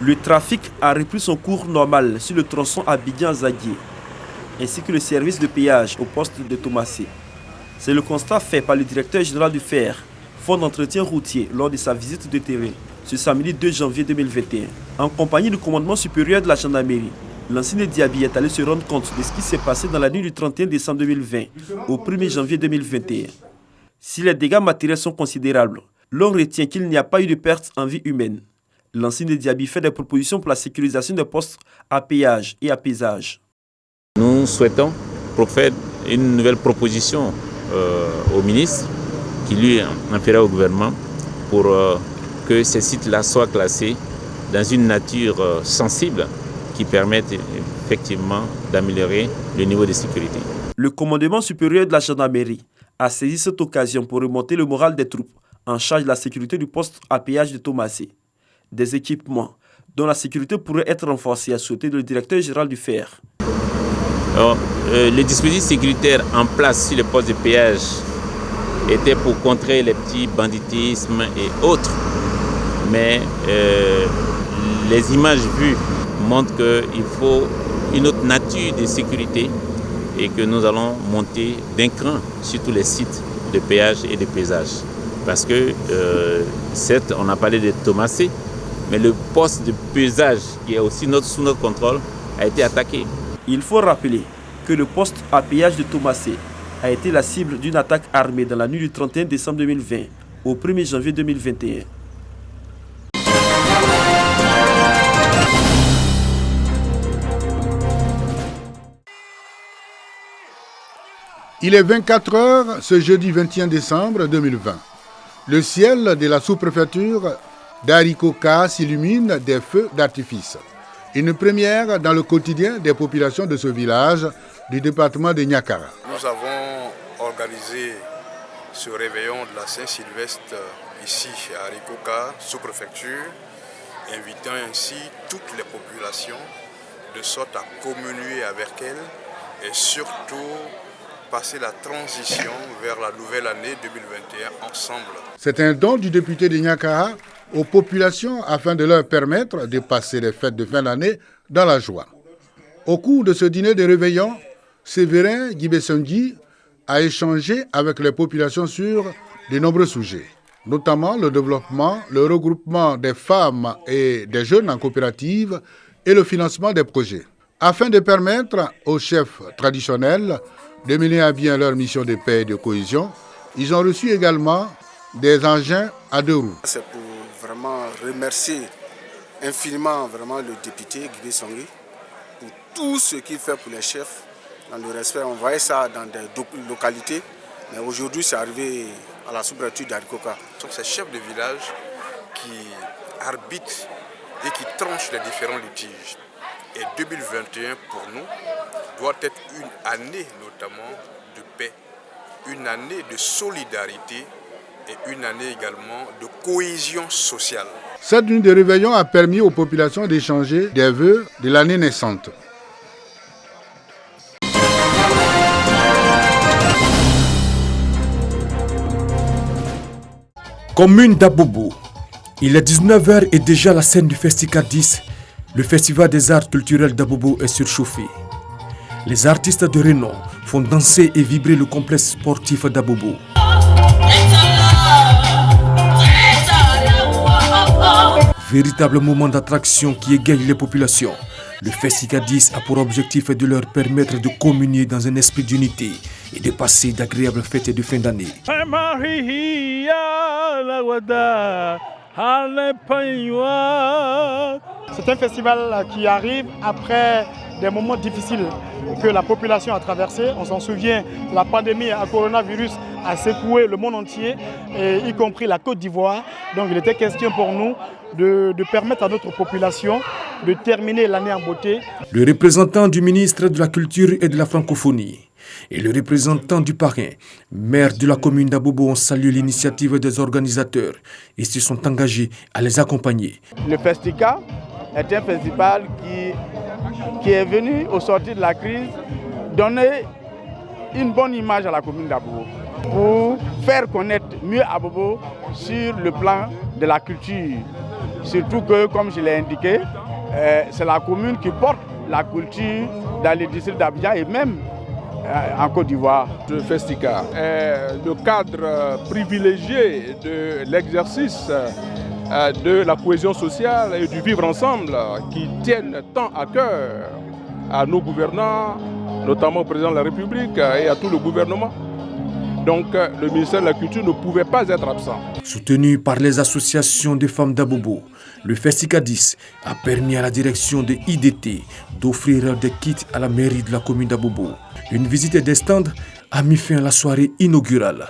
Le trafic a repris son cours normal sur le tronçon Abidjan-Zaguié, ainsi que le service de péage au poste de Thomassé. C'est le constat fait par le directeur général du FER, Fonds d'entretien routier, lors de sa visite de terrain ce samedi 2 janvier 2021. En compagnie du commandement supérieur de la gendarmerie, Lansine Diaby est allé se rendre compte de ce qui s'est passé dans la nuit du 31 décembre 2020 au 1er janvier 2021. Si les dégâts matériels sont considérables, l'on retient qu'il n'y a pas eu de perte en vie humaine. Lansine Diaby fait des propositions pour la sécurisation des postes à péage et à pesage. Nous souhaitons faire une nouvelle proposition au ministre qui lui en fera au gouvernement pour que ces sites-là soient classés dans une nature sensible qui permette effectivement d'améliorer le niveau de sécurité. Le commandement supérieur de la gendarmerie a saisi cette occasion pour remonter le moral des troupes en charge de la sécurité du poste à péage de Thomassé. Des équipements dont la sécurité pourrait être renforcée à souhaiter le directeur général du FER. Alors, les dispositifs sécuritaires en place sur les postes de péage étaient pour contrer les petits banditismes et autres. Mais les images vues montrent qu'il faut une autre nature de sécurité et que nous allons monter d'un cran sur tous les sites de péage et de pesage. Parce que, certes, on a parlé de Thomassé, mais le poste de pesage qui est aussi sous notre contrôle a été attaqué. Il faut rappeler que le poste à péage de Thomassé a été la cible d'une attaque armée dans la nuit du 31 décembre 2020 au 1er janvier 2021. Il est 24 h ce jeudi 21 décembre 2020. Le ciel de la sous-préfecture d'Arikoka s'illumine des feux d'artifice. Une première dans le quotidien des populations de ce village du département de Niakara. Nous avons organisé ce réveillon de la Saint-Sylvestre ici à Arikoka, sous-préfecture, invitant ainsi toutes les populations de sorte à communier avec elles et surtout passer la transition vers la nouvelle année 2021 ensemble. C'est un don du député de Niakara aux populations afin de leur permettre de passer les fêtes de fin d'année dans la joie. Au cours de ce dîner de réveillon, Séverin Guibessongui a échangé avec les populations sur de nombreux sujets, notamment le développement, le regroupement des femmes et des jeunes en coopérative et le financement des projets. Afin de permettre aux chefs traditionnels de mener à bien leur mission de paix et de cohésion, ils ont reçu également des engins à 2 roues. C'est pour vraiment remercier infiniment vraiment le député Guibessongui pour tout ce qu'il fait pour les chefs. Dans le respect, on voyait ça dans des localités, mais aujourd'hui c'est arrivé à la sous-préfecture d'Arikoka. Ce sont ces chefs de village qui arbitrent et qui tranchent les différents litiges. Et 2021 pour nous doit être une année notamment de paix, une année de solidarité et une année également de cohésion sociale. Cette nuit de réveillon a permis aux populations d'échanger des vœux de l'année naissante. Commune d'Abobo. Il est 19 h et déjà la scène du Festival 10, le festival des arts culturels d'Abobo est surchauffé. Les artistes de renom font danser et vibrer le complexe sportif d'Abobo. Véritable moment d'attraction qui égaye les populations. Le Festival 10 a pour objectif de leur permettre de communier dans un esprit d'unité et de passer d'agréables fêtes de fin d'année. C'est un festival qui arrive après des moments difficiles que la population a traversés. On s'en souvient, la pandémie à coronavirus a secoué le monde entier, y compris la Côte d'Ivoire. Donc il était question pour nous de permettre à notre population de terminer l'année en beauté. Le représentant du ministre de la Culture et de la Francophonie et le représentant du parrain, maire de la commune d'Abobo, ont salué l'initiative des organisateurs et se sont engagés à les accompagner. Le Festica est un festival qui est venu au sortir de la crise donner une bonne image à la commune d'Abobo pour faire connaître mieux Abobo sur le plan de la culture, Surtout que, comme je l'ai indiqué, c'est la commune qui porte la culture dans les districts d'Abidjan et même en Côte d'Ivoire. Le Festica est le cadre privilégié de l'exercice de la cohésion sociale et du vivre ensemble qui tiennent tant à cœur à nos gouvernants, notamment au président de la République et à tout le gouvernement. Donc le ministère de la Culture ne pouvait pas être absent. Soutenu par les associations de femmes d'Abobo, le Festica 10 a permis à la direction de IDT d'offrir des kits à la mairie de la commune d'Abobo. Une visite des stands a mis fin à la soirée inaugurale.